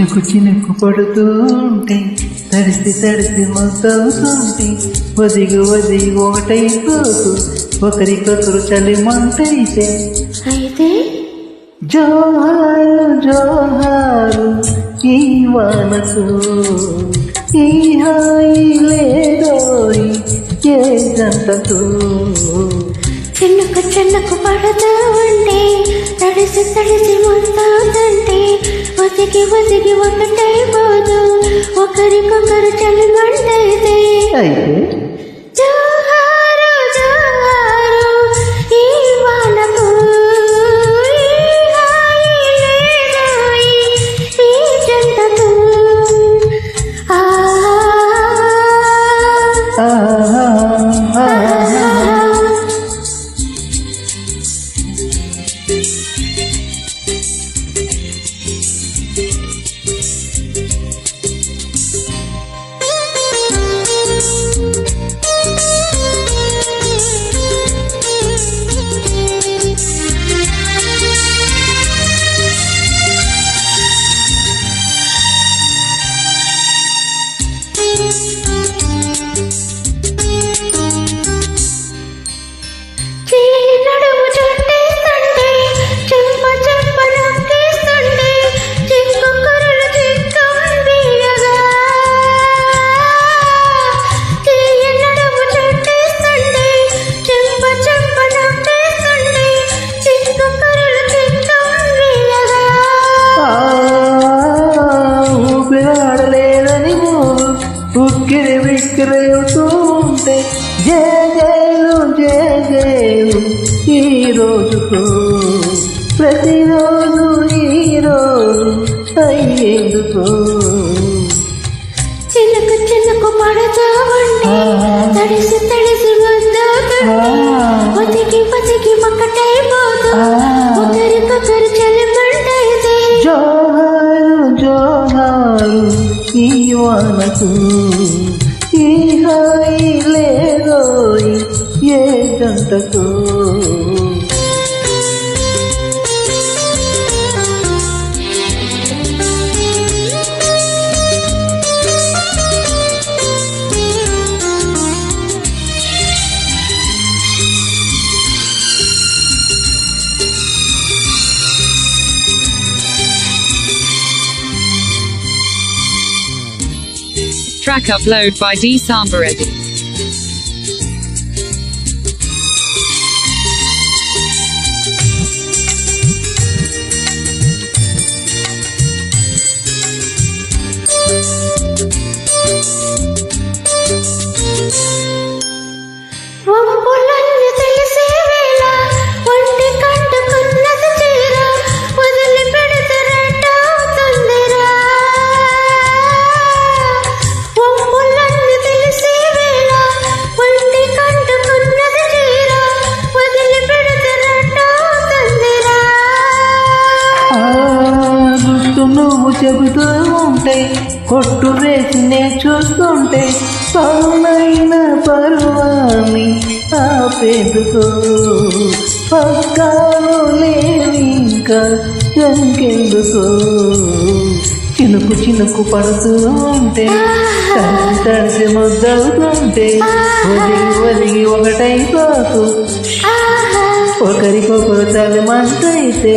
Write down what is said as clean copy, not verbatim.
చినుకు చినుకు పడుతుంటే తడిసి తడిసి మొత్తవుతుంటే వదిగి వదిగి ఒకటైపోతూ ఒకరికొకరు చలిమంటైతే అయితే జోహారు జోహారు ఈ వానకు ఈ హాయి లేదోయ్ ఏ జంటకు చిన్నకు చిన్నకు పడుతూ ఉంటే తడిసి తడిసి మొత్తాదంటే ఒదిగి ఒదిగి ఒకటైపోదు ఒకరికొకరు చలిమంటైతే అయితే జోహారు జోహారు ఈ వానకు ఈ హాయి లేదోయ్ ఈ జంటకు నడుము చుట్టేస్తుంటే చెంప చెంప నొక్కేస్తుంటే చిక్కు కుర్రలు చిక్కందియగా నడుము చుట్టేస్తుంటే చెంప చెంప నొక్కేస్తుంటే చిక్కు కుర్రలు చిక్కందియగా ఊపిరాడలేదని ఉక్కిరి విక్కిరేవుతూ ఉంటే జేజేలు జేజేలు ఈ రోజుకు ప్రతిరోజు ఈ రోజు అయ్యేందుకు చిలుకు చిలుకు పడుతూ ఉంటే తడిసి తడిసి వద్దవుతుంటే ఒదిగి ఒదిగి ఒకటైపోతూ ఒకరికొకరు చలిమంటైతే జోహారు జోహారు ఈ వానకు ఈ హాయి లేదోయ్ ఏ గంటకు Track upload by D Sambareddy. వంపులన్నీ తెలిసే వేళ ఒంటి కట్టుకున్నది చీర వదిలి పెడితే రెండవుతుందిరా వంపులన్నీ తెలిసే వేళ ఒంటి కట్టుకున్నది చీర వదిలి పెడితే రెండవుతుందిరా గుర్తు నువ్వు చెబుతూ ఉంటే కొట్టు వేసి నే చూస్తుంటే పౌనైన పరువాన్ని ఆపేందుకో పక్కాలు లేని ఇంకా జంకెందుకో చినుకు చినుకు పడుతూ ఉంటే తడిసి తడిసి ముద్దవుతుంటే ఒదిగి ఒదిగి ఒకటైపోతూ ఒకరికొకరు చలిమంటైతే